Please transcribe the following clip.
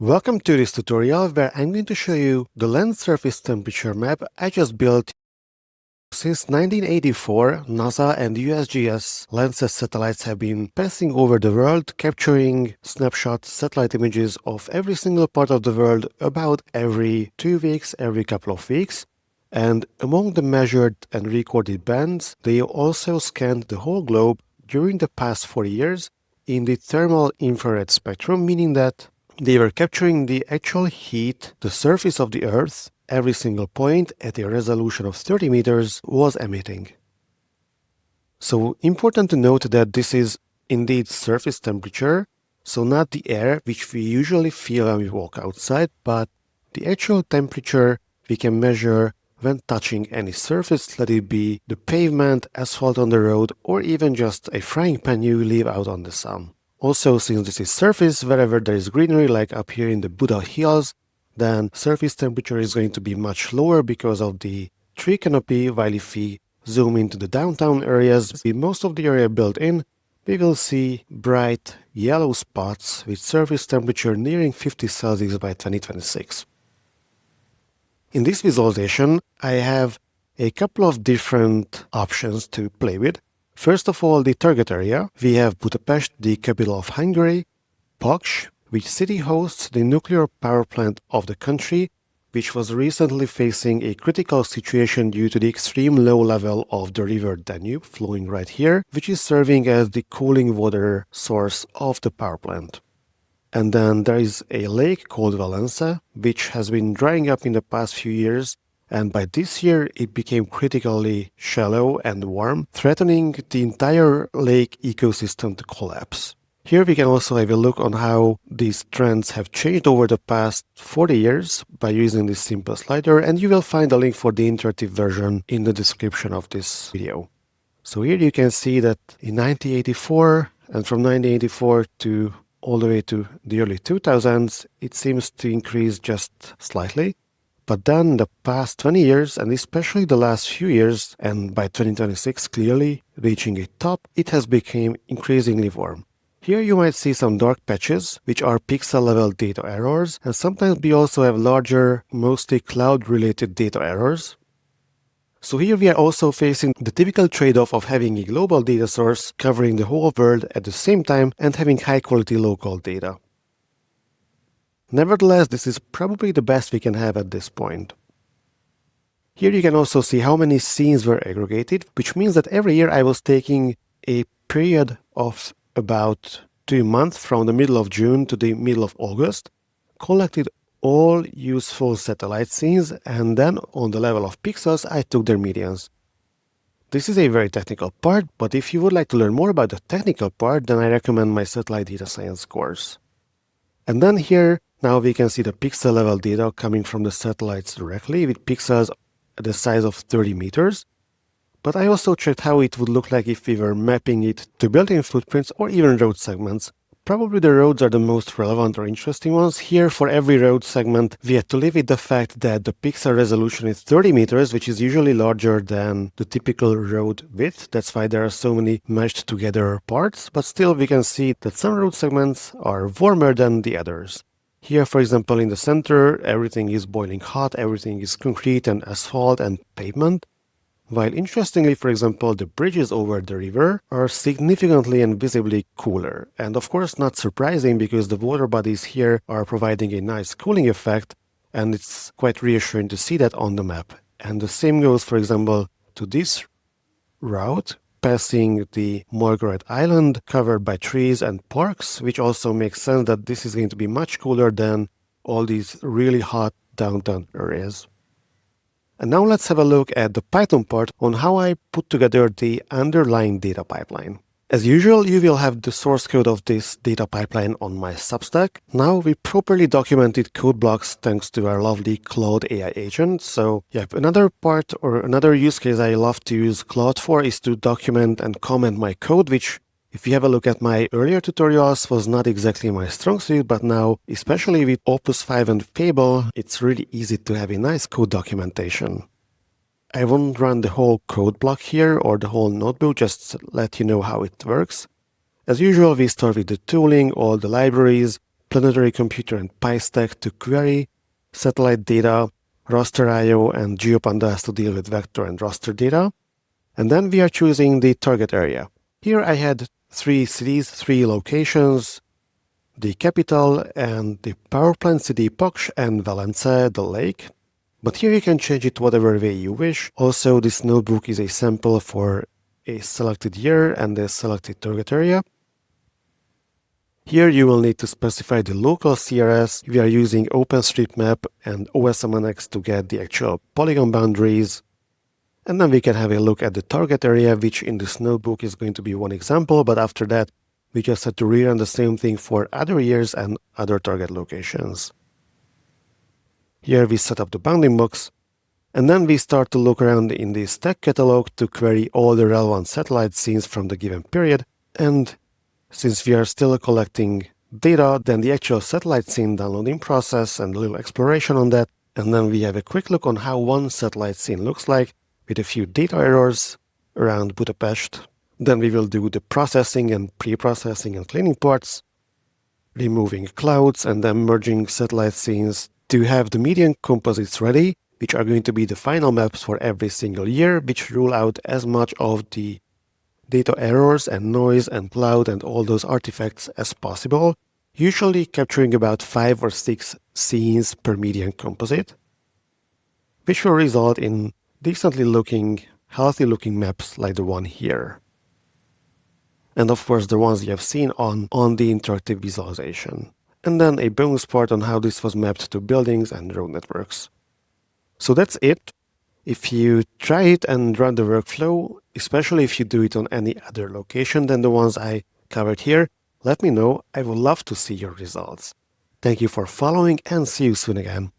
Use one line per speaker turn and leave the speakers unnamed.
Welcome to this tutorial where I'm going to show you the land surface temperature map I just built. Since 1984, NASA and USGS Landsat satellites have been passing over the world, capturing snapshot satellite images of every single part of the world about every 2 weeks, every couple of weeks. And among the measured and recorded bands, they also scanned the whole globe during the past 40 years in the thermal infrared spectrum, meaning that they were capturing the actual heat the surface of the Earth, every single point at a resolution of 30 meters, was emitting. So important to note that this is indeed surface temperature, so not the air which we usually feel when we walk outside, but the actual temperature we can measure when touching any surface, let it be the pavement, asphalt on the road, or even just a frying pan you leave out on the sun. Also, since this is surface, wherever there is greenery, like up here in the Buda Hills, then surface temperature is going to be much lower because of the tree canopy, while if we zoom into the downtown areas, with most of the area built in, we will see bright yellow spots with surface temperature nearing 50 Celsius by 2026. In this visualization, I have a couple of different options to play with. First of all, the target area. We have Budapest, the capital of Hungary, Paks, which city hosts the nuclear power plant of the country, which was recently facing a critical situation due to the extreme low level of the river Danube flowing right here, which is serving as the cooling water source of the power plant. And then there is a lake called Velence, which has been drying up in the past few years, and by this year it became critically shallow and warm, threatening the entire lake ecosystem to collapse. Here we can also have a look on how these trends have changed over the past 40 years by using this simple slider, and you will find a link for the interactive version in the description of this video. So here you can see that in 1984 and from 1984 to all the way to the early 2000s, it seems to increase just slightly. But then the past 20 years, and especially the last few years, and by 2026 clearly reaching a top, it has become increasingly warm. Here you might see some dark patches, which are pixel level data errors, and sometimes we also have larger, mostly cloud-related data errors. So here we are also facing the typical trade-off of having a global data source covering the whole world at the same time and having high-quality local data. Nevertheless, this is probably the best we can have at this point. Here you can also see how many scenes were aggregated, which means that every year I was taking a period of about 2 months from the middle of June to the middle of August, collected all useful satellite scenes, and then on the level of pixels I took their medians. This is a very technical part, but if you would like to learn more about the technical part, then I recommend my satellite data science course. And then here, now we can see the pixel level data coming from the satellites directly with pixels the size of 30 meters. But I also checked how it would look like if we were mapping it to building footprints or even road segments. Probably the roads are the most relevant or interesting ones. Here, for every road segment, we had to live with the fact that the pixel resolution is 30 meters, which is usually larger than the typical road width. That's why there are so many meshed together parts, but still we can see that some road segments are warmer than the others. Here, for example, in the center, everything is boiling hot, everything is concrete and asphalt and pavement. While interestingly, for example, the bridges over the river are significantly and visibly cooler. And of course not surprising because the water bodies here are providing a nice cooling effect, and it's quite reassuring to see that on the map. And the same goes, for example, to this route, passing the Margaret Island covered by trees and parks, which also makes sense that this is going to be much cooler than all these really hot downtown areas. And now let's have a look at the Python part on how I put together the underlying data pipeline. As usual, you will have the source code of this data pipeline on my Substack. Now we properly documented code blocks thanks to our lovely Claude AI agent. So yeah, another part or another use case I love to use Claude for is to document and comment my code, which if you have a look at my earlier tutorials was not exactly my strong suit, but now, especially with Opus 5 and Fable, it's really easy to have a nice code documentation. I won't run the whole code block here or the whole notebook, just let you know how it works. As usual, we start with the tooling, all the libraries, planetary computer and PyStack to query satellite data, raster IO, and GeoPandas to deal with vector and raster data. And then we are choosing the target area. Here I had 3 cities, 3 locations, the capital and the power plant city Paks and Velence, the lake. But here you can change it whatever way you wish. Also, this notebook is a sample for a selected year and a selected target area. Here you will need to specify the local CRS. We are using OpenStreetMap and OSMNX to get the actual polygon boundaries. And then we can have a look at the target area, which in this notebook is going to be one example, but after that, we just have to rerun the same thing for other years and other target locations. Here we set up the bounding box, and then we start to look around in the stack catalog to query all the relevant satellite scenes from the given period. And since we are still collecting data, then the actual satellite scene downloading process and a little exploration on that. And then we have a quick look on how one satellite scene looks like with a few data errors around Budapest. Then we will do the processing and pre-processing and cleaning parts, removing clouds and then merging satellite scenes to have the median composites ready, which are going to be the final maps for every single year, which rule out as much of the data errors and noise and cloud and all those artifacts as possible, usually capturing about 5 or 6 scenes per median composite, which will result in decently looking, healthy looking maps like the one here. And of course the ones you have seen on the interactive visualization. And then a bonus part on how this was mapped to buildings and road networks. So that's it. If you try it and run the workflow, especially if you do it on any other location than the ones I covered here, let me know. I would love to see your results. Thank you for following and see you soon again.